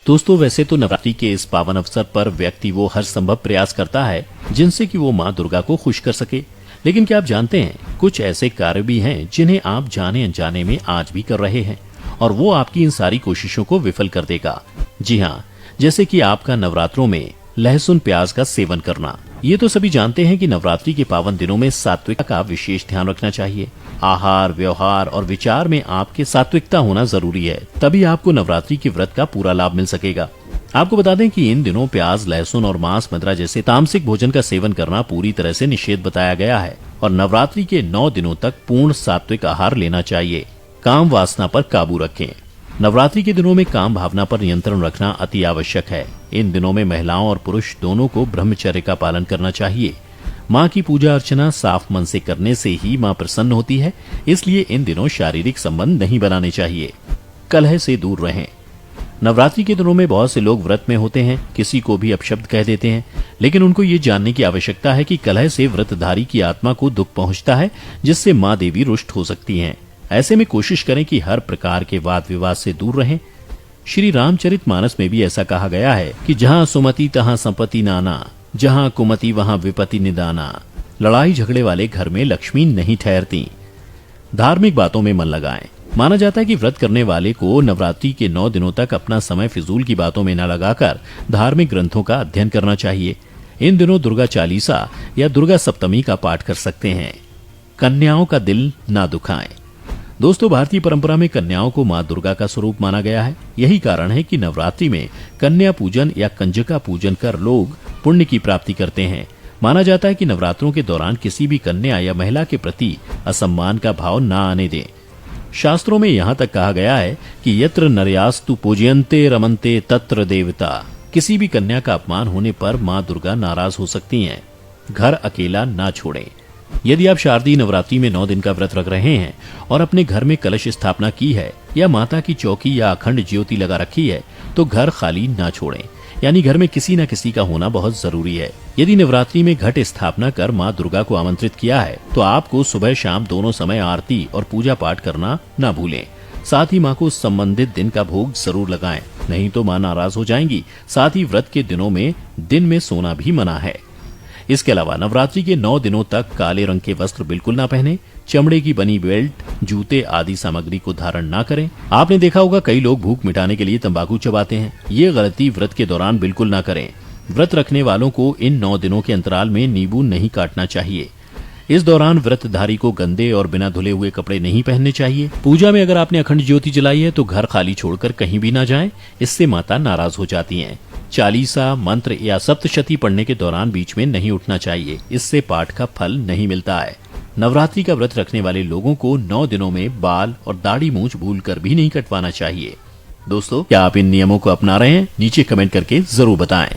दोस्तों, वैसे तो नवरात्रि के इस पावन अवसर पर व्यक्ति वो हर संभव प्रयास करता है जिनसे कि वो माँ दुर्गा को खुश कर सके। लेकिन क्या आप जानते हैं, कुछ ऐसे कार्य भी हैं जिन्हें आप जाने अनजाने में आज भी कर रहे हैं और वो आपकी इन सारी कोशिशों को विफल कर देगा। जी हाँ, जैसे कि आपका नवरात्रों में लहसुन प्याज का सेवन करना। ये तो सभी जानते हैं कि नवरात्रि के पावन दिनों में सात्विकता का विशेष ध्यान रखना चाहिए। आहार, व्यवहार और विचार में आपके सात्विकता होना जरूरी है, तभी आपको नवरात्रि के व्रत का पूरा लाभ मिल सकेगा। आपको बता दें कि इन दिनों प्याज, लहसुन और मांस, मदिरा जैसे तामसिक भोजन का सेवन करना पूरी तरह से निषेध बताया गया है और नवरात्रि के 9 दिनों तक पूर्ण सात्विक आहार लेना चाहिए। काम वासना पर काबू रखें। नवरात्रि के दिनों में काम भावना पर नियंत्रण रखना अति आवश्यक है। इन दिनों में महिलाओं और पुरुष दोनों को ब्रह्मचर्य का पालन करना चाहिए। माँ की पूजा अर्चना साफ मन से करने से ही माँ प्रसन्न होती है, इसलिए इन दिनों शारीरिक संबंध नहीं बनाने चाहिए। कलह से दूर रहें। नवरात्रि के दिनों में बहुत से लोग व्रत में होते हैं, किसी को भी अपशब्द कह देते हैं, लेकिन उनको ये जानने की आवश्यकता है कि कलह से व्रतधारी की आत्मा को दुख पहुंचता है, जिससे माँ देवी रुष्ट हो सकती हैं। ऐसे में कोशिश करें कि हर प्रकार के वाद विवाद से दूर रहें। श्री रामचरितमानस में भी ऐसा कहा गया है कि जहाँ सुमति तहाँ संपत्ति नाना, जहाँ कुमति वहाँ विपत्ति निदाना। लड़ाई झगड़े वाले घर में लक्ष्मी नहीं ठहरती। धार्मिक बातों में मन लगाएं। माना जाता है कि व्रत करने वाले को नवरात्रि के 9 दिनों तक अपना समय फिजूल की बातों में न लगाकर धार्मिक ग्रंथों का अध्ययन करना चाहिए। इन दिनों दुर्गा चालीसा या दुर्गा सप्तमी का पाठ कर सकते हैं। कन्याओं का दिल ना दुखाएं। दोस्तों, भारतीय परंपरा में कन्याओं को मां दुर्गा का स्वरूप माना गया है। यही कारण है कि नवरात्रि में कन्या पूजन या कंजका पूजन कर लोग पुण्य की प्राप्ति करते हैं। माना जाता है कि नवरात्रों के दौरान किसी भी कन्या या महिला के प्रति असम्मान का भाव न आने दें। शास्त्रों में यहाँ तक कहा गया है कि यत्र नर्यास्तु पूजयन्ते रमन्ते तत्र देवता। किसी भी कन्या का अपमान होने पर माँ दुर्गा नाराज हो सकती हैं। घर अकेला ना छोड़ें। यदि आप शारदीय नवरात्रि में 9 दिन का व्रत रख रहे हैं और अपने घर में कलश स्थापना की है या माता की चौकी या अखंड ज्योति लगा रखी है, तो घर खाली ना छोड़ें। यानी घर में किसी न किसी का होना बहुत जरूरी है। यदि नवरात्रि में घट स्थापना कर माँ दुर्गा को आमंत्रित किया है, तो आपको सुबह शाम दोनों समय आरती और पूजा पाठ करना न भूलें। साथ ही माँ को संबंधित दिन का भोग जरूर लगाएं, नहीं तो माँ नाराज हो जाएंगी। साथ ही व्रत के दिनों में दिन में सोना भी मना है। इसके अलावा नवरात्रि के 9 दिनों तक काले रंग के वस्त्र बिल्कुल ना पहने। चमड़े की बनी बेल्ट, जूते आदि सामग्री को धारण ना करें। आपने देखा होगा कई लोग भूख मिटाने के लिए तंबाकू चबाते हैं। ये गलती व्रत के दौरान बिल्कुल ना करें। व्रत रखने वालों को इन 9 दिनों के अंतराल में नींबू नहीं काटना चाहिए। इस दौरान व्रतधारी को गंदे और बिना धुले हुए कपड़े नहीं पहनने चाहिए। पूजा में अगर आपने अखंड ज्योति जलाई है तो घर खाली छोड़कर कहीं भी ना जाएं, इससे माता नाराज हो जाती हैं। चालीसा, मंत्र या सप्तशती पढ़ने के दौरान बीच में नहीं उठना चाहिए, इससे पाठ का फल नहीं मिलता है। नवरात्रि का व्रत रखने वाले लोगों को 9 दिनों में बाल और दाढ़ी मूंछ भूलकर भी नहीं कटवाना चाहिए। दोस्तों, क्या आप इन नियमों को अपना रहे हैं? नीचे कमेंट करके जरूर बताएं।